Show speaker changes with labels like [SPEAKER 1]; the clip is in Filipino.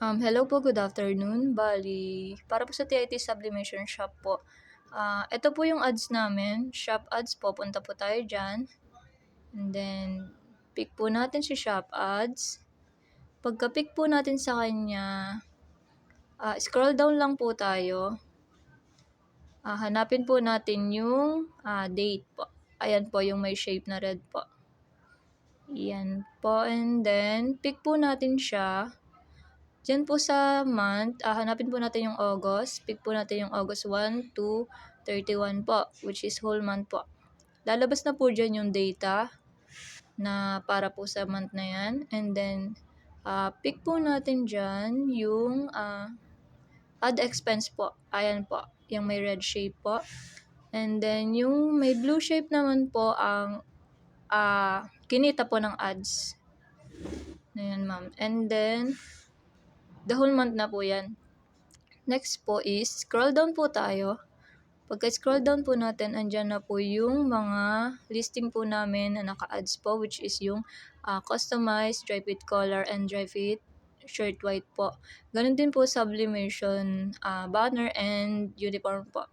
[SPEAKER 1] Hello po, good afternoon. Bali, para po sa TIT Sublimation Shop po. Ito po yung ads namin, shop ads po, punta po tayo dyan. And then, pick po natin si shop ads. Pagka-pick po natin sa kanya, scroll down lang po tayo. Hanapin po natin yung date po. Ayan po yung may shape na red po. Yan po, and then, pick po natin siya. Diyan po sa month, hanapin po natin yung August. Pick po natin yung August 1 to 31 po, which is whole month po. Lalabas na po dyan yung data na para po sa month na yan. And then, pick po natin dyan yung add expense po. Ayan po, yung may red shape po. And then, yung may blue shape naman po ang kinita po ng ads. Ayan, ma'am. And then, the whole month na po yan. Next po is, scroll down po tayo. Pagka-scroll down po natin, andyan na po yung mga listing po namin na naka-ads po, which is yung customized, dry fit color, and dry fit shirt white po. Ganun din po sublimation, banner, and uniform po.